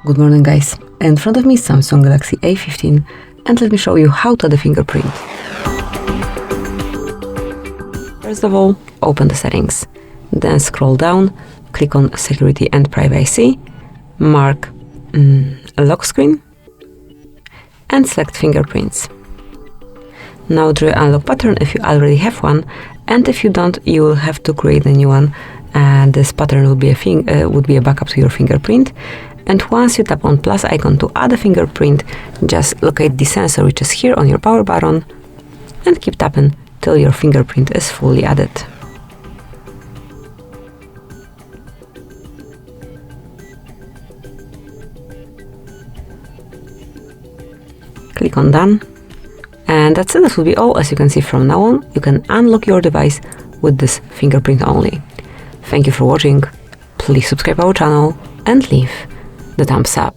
Good morning, guys. In front of me is Samsung Galaxy A15, and let me show you how to add a fingerprint. First of all, open the settings. Then scroll down, click on Security and Privacy, mark Lock Screen, and select Fingerprints. Now draw an unlock pattern if you already have one, and if you don't, you will have to create a new one. And this pattern would be a backup to your fingerprint. And once you tap on plus icon to add a fingerprint, just locate the sensor which is here on your power button and keep tapping till your fingerprint is fully added. Click on done. And that's it. That will be all. As you can see, from now on, you can unlock your device with this fingerprint only. Thank you for watching. Please subscribe our channel and leave the thumbs up.